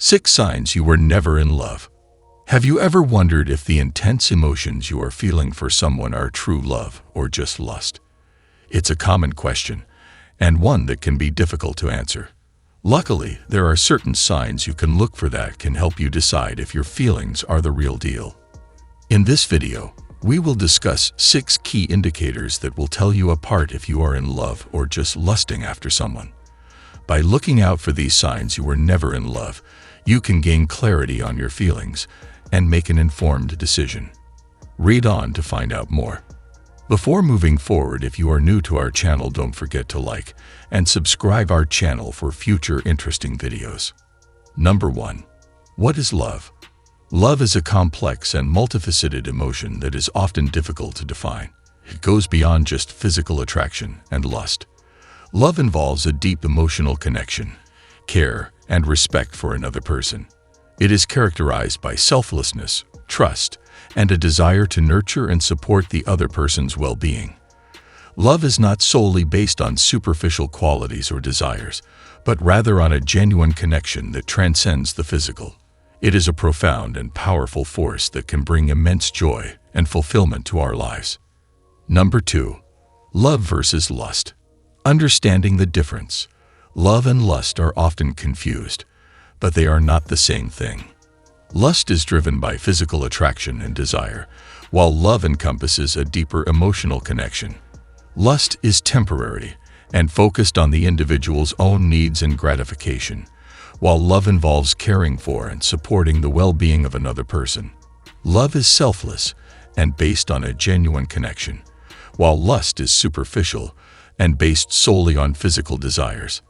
6 signs you were never in love. Have you ever wondered if the intense emotions you are feeling for someone are true love or just lust? It's a common question, and one that can be difficult to answer. Luckily, there are certain signs you can look for that can help you decide if your feelings are the real deal. In this video, we will discuss 6 key indicators that will tell you apart if you are in love or just lusting after someone. By looking out for these signs you were never in love, you can gain clarity on your feelings and make an informed decision. Read on to find out more. Before moving forward, if you are new to our channel, don't forget to like and subscribe our channel for future interesting videos. Number 1. What is love? Love is a complex and multifaceted emotion that is often difficult to define. It goes beyond just physical attraction and lust. Love involves a deep emotional connection, care, and respect for another person. It is characterized by selflessness, trust, and a desire to nurture and support the other person's well-being. Love is not solely based on superficial qualities or desires, but rather on a genuine connection that transcends the physical. It is a profound and powerful force that can bring immense joy and fulfillment to our lives. Number 2. Love versus lust. Understanding the difference. Love and lust are often confused, but they are not the same thing. Lust is driven by physical attraction and desire, while love encompasses a deeper emotional connection. Lust is temporary and focused on the individual's own needs and gratification, while love involves caring for and supporting the well-being of another person. Love is selfless and based on a genuine connection, while lust is superficial and based solely on physical desires.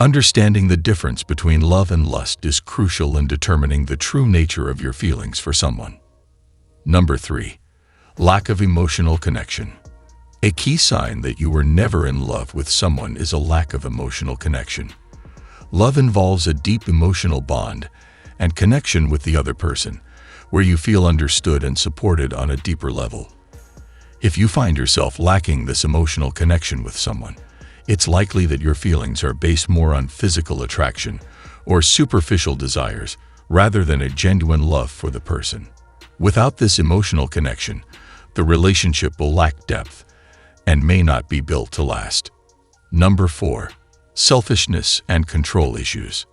Understanding the difference between love and lust is crucial in determining the true nature of your feelings for someone. Number 3. Lack of emotional connection. A key sign that you were never in love with someone is a lack of emotional connection. Love involves a deep emotional bond and connection with the other person, where you feel understood and supported on a deeper level. If you find yourself lacking this emotional connection with someone, it's likely that your feelings are based more on physical attraction or superficial desires rather than a genuine love for the person. Without this emotional connection, the relationship will lack depth and may not be built to last. Number 4. Selfishness and control issues.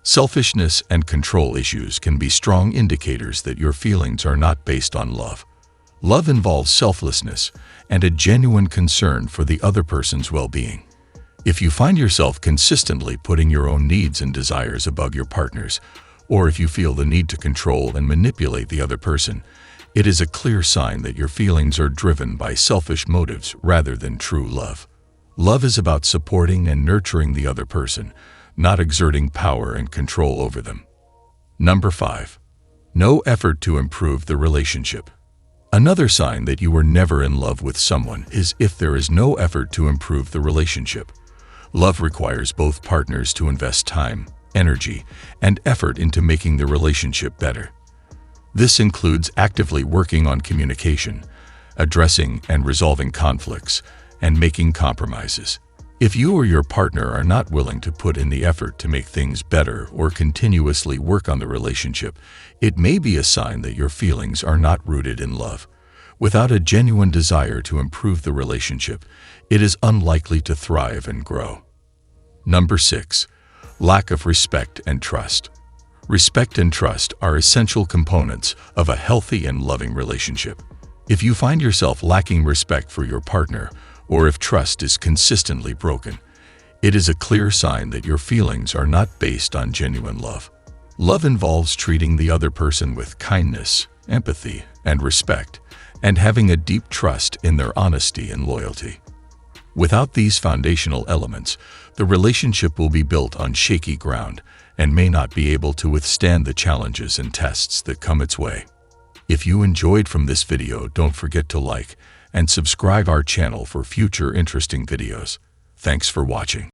Selfishness and control issues can be strong indicators that your feelings are not based on love. Love involves selflessness and a genuine concern for the other person's well-being. If you find yourself consistently putting your own needs and desires above your partner's, or if you feel the need to control and manipulate the other person, it is a clear sign that your feelings are driven by selfish motives rather than true love. Love is about supporting and nurturing the other person, not exerting power and control over them. Number 5. No effort to improve the relationship. Another sign that you were never in love with someone is if there is no effort to improve the relationship. Love requires both partners to invest time, energy, and effort into making the relationship better. This includes actively working on communication, addressing and resolving conflicts, and making compromises. If you or your partner are not willing to put in the effort to make things better or continuously work on the relationship, it may be a sign that your feelings are not rooted in love. Without a genuine desire to improve the relationship, it is unlikely to thrive and grow. Number 6. Lack of respect and trust. Respect and trust are essential components of a healthy and loving relationship. If you find yourself lacking respect for your partner, or if trust is consistently broken, it is a clear sign that your feelings are not based on genuine love. Love involves treating the other person with kindness, empathy, and respect, and having a deep trust in their honesty and loyalty. Without these foundational elements, the relationship will be built on shaky ground and may not be able to withstand the challenges and tests that come its way. If you enjoyed from this video, don't forget to like and subscribe our channel for future interesting videos. Thanks for watching.